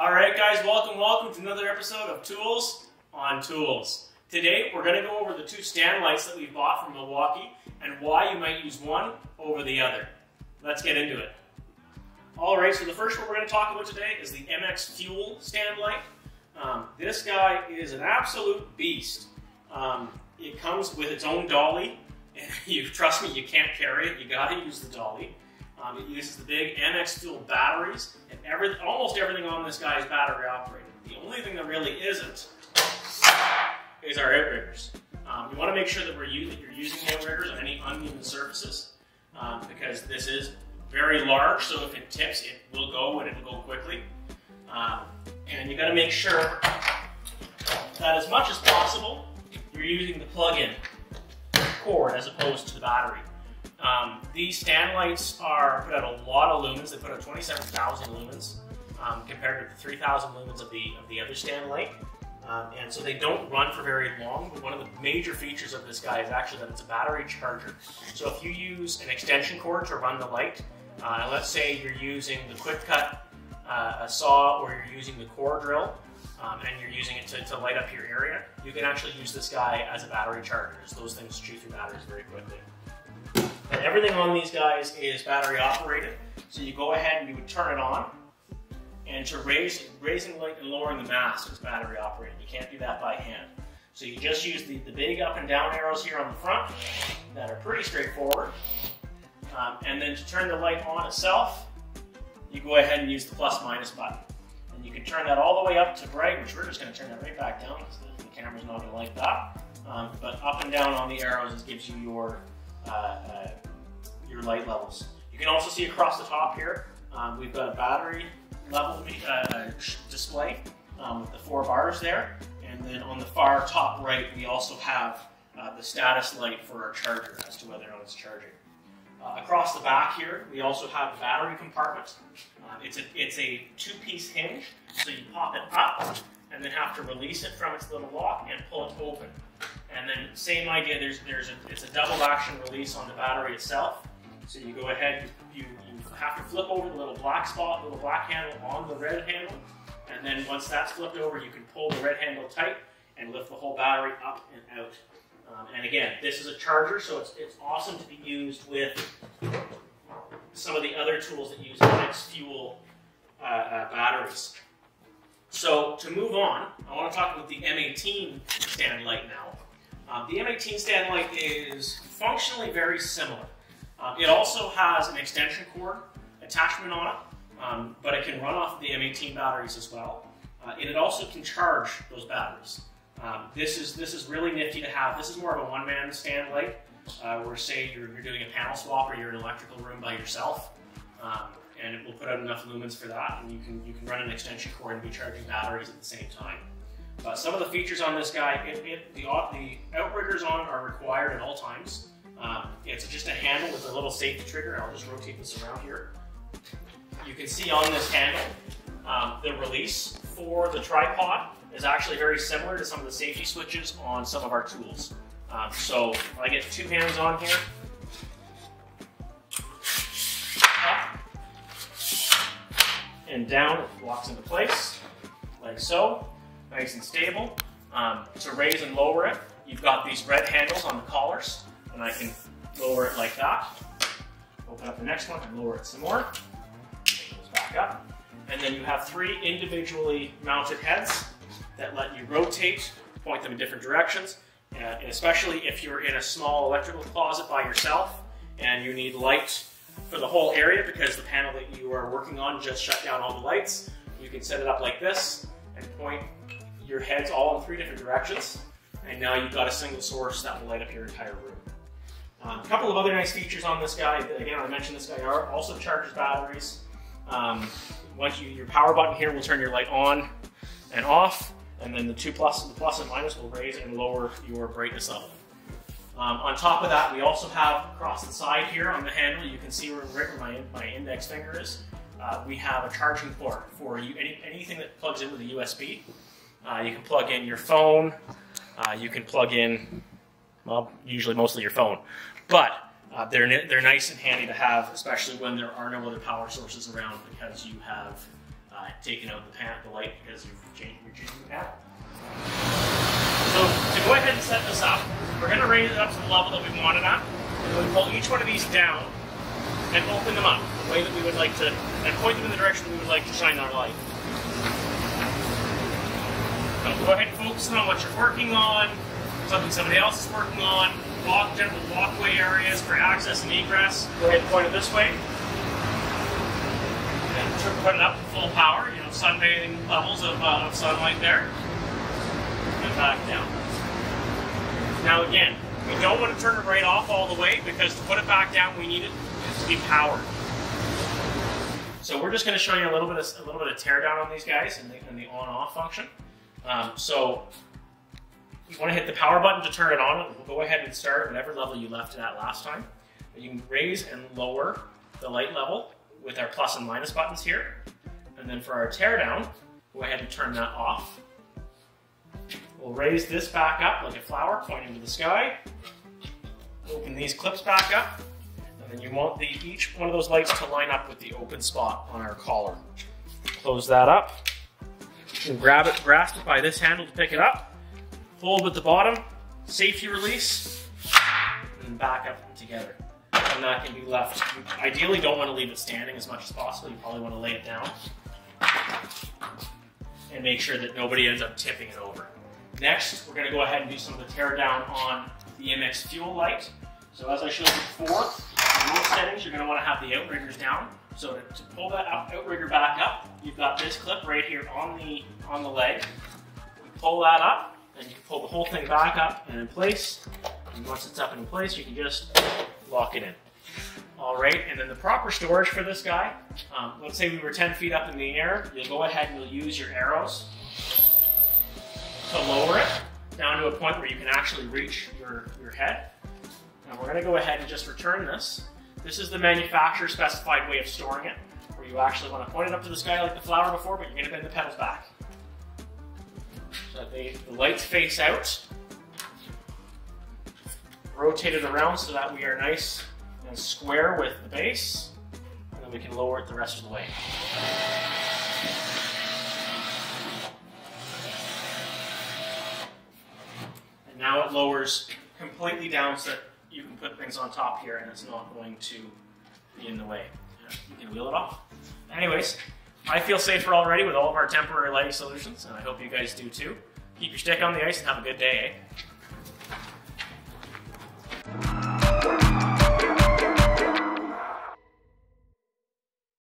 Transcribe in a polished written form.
Alright guys, welcome to another episode of Tools on Tools. Today we're going to go over the two stand lights that we bought from Milwaukee and why you might use one over the other. Let's get into it. Alright, so the first one we're going to talk about today is the MX Fuel stand light. This guy is an absolute beast. It comes with its own dolly, and trust me, you can't carry it, you got to use the dolly. It uses the big MX Fuel batteries, and almost everything on this guy is battery operated. The only thing that really isn't is our outriggers. You want to make sure that you're using the outriggers on any uneven surfaces, because this is very large, so if it tips, it will go and it will go quickly. And you got to make sure that as much as possible, you're using the plug-in cord as opposed to the battery. These stand lights put out a lot of lumens. They put out 27,000 lumens compared to the 3,000 lumens of the other stand light. And so they don't run for very long, but one of the major features of this guy is actually that it's a battery charger. So if you use an extension cord to run the light, and let's say you're using the quick cut saw or you're using the core drill, and you're using it to light up your area, you can actually use this guy as a battery charger, as those things chew through batteries very quickly. And everything on these guys is battery operated, so you go ahead and you would turn it on, and to raising light and lowering the mast is battery operated. You can't do that by hand. So you just use the big up and down arrows here on the front that are pretty straightforward. And then to turn the light on itself, you go ahead and use the plus minus button. And you can turn that all the way up to bright, which we're just going to turn that right back down because the camera's not going to like that. But up and down on the arrows gives you your light levels. You can also see across the top here, we've got a battery level display with the 4 bars there. And then on the far top right, we also have the status light for our charger as to whether or not it's charging. Across the back here, we also have a battery compartment. It's a 2-piece hinge, so you pop it up and then have to release it from its little lock and pull it open. And then same idea, it's a double action release on the battery itself. So you go ahead, you have to flip over the little black spot, little black handle on the red handle, and then once that's flipped over, you can pull the red handle tight and lift the whole battery up and out. And again, this is a charger, so it's awesome to be used with some of the other tools that use MX Fuel batteries. So to move on, I want to talk about the M18 stand light now. The M18 stand light is functionally very similar. It also has an extension cord attachment on it, but it can run off the M18 batteries as well. And it also can charge those batteries. This is really nifty to have. This is more of a one-man stand light, where say you're doing a panel swap or you're in an electrical room by yourself, and it will put out enough lumens for that, and you can run an extension cord and be charging batteries at the same time. Some of the features on this guy, the outriggers on are required at all times. It's just a handle with a little safety trigger. I'll just rotate this around here. You can see on this handle, the release for the tripod is actually very similar to some of the safety switches on some of our tools. So I get 2 hands on here, up and down, it locks into place, like so, nice and stable. To raise and lower it, you've got these red handles on the collars, and I can lower it like that. Open up the next one and lower it some more. It goes back up. And then you have 3 individually mounted heads that let you rotate, point them in different directions, and especially if you're in a small electrical closet by yourself and you need light for the whole area because the panel that you are working on just shut down all the lights, you can set it up like this and point your heads all in 3 different directions, and now you've got a single source that will light up your entire room. A couple of other nice features on this guy. Again, I mentioned this guy also charges batteries. Once your power button here will turn your light on and off, and then the plus and minus will raise and lower your brightness level. On top of that, we also have across the side here on the handle, you can see right where my index finger is, we have a charging port for anything that plugs in with a USB. You can plug in your phone, you can plug in, well, usually mostly your phone, but they're nice and handy to have, especially when there are no other power sources around, because you have taken out the light because you're changing the panel. So to go ahead and set this up, we're going to raise it up to the level that we want it at. And we'll pull each one of these down and open them up the way that we would like to, and point them in the direction we would like to shine our light. So go ahead and focus on what you're working on, something somebody else is working on, general walkway areas for access and egress. Go ahead and point it this way. And put it up to full power, sunbathing levels of sunlight there. And back down. Now again, we don't want to turn it right off all the way because to put it back down, we need it to be powered. So we're just going to show you a little bit of tear down on these guys and the on-off function. So you want to hit the power button to turn it on. We'll go ahead and start at whatever level you left it at last time. You can raise and lower the light level with our plus and minus buttons here. And then for our tear down, go ahead and turn that off. We'll raise this back up like a flower pointing to the sky. Open these clips back up. And then you want each one of those lights to line up with the open spot on our collar. Close that up. And grasp it by this handle to pick it up. Hold at the bottom, safety release, and then back up together. And that can be left. You ideally don't want to leave it standing as much as possible. You probably want to lay it down. And make sure that nobody ends up tipping it over. Next, we're going to go ahead and do some of the tear down on the MX fuel light. So as I showed you before, in most settings you're going to want to have the outriggers down. So to pull that outrigger back up, you've got this clip right here on the leg. You pull that up, and you can pull the whole thing back up and in place. And once it's up and in place, you can just lock it in. All right, and then the proper storage for this guy, let's say we were 10 feet up in the air, you'll go ahead and you'll use your arrows to lower it down to a point where you can actually reach your head. Now we're going to go ahead and just return this. This is the manufacturer specified way of storing it, where you actually want to point it up to the sky like the flower before, but you're going to bend the pedals back. So that the lights face out. Rotate it around so that we are nice and square with the base, and then we can lower it the rest of the way. And now it lowers completely down so that you can put things on top here and it's not going to be in the way. You can wheel it off. Anyways, I feel safer already with all of our temporary lighting solutions, and I hope you guys do too. Keep your stick on the ice and have a good day, eh?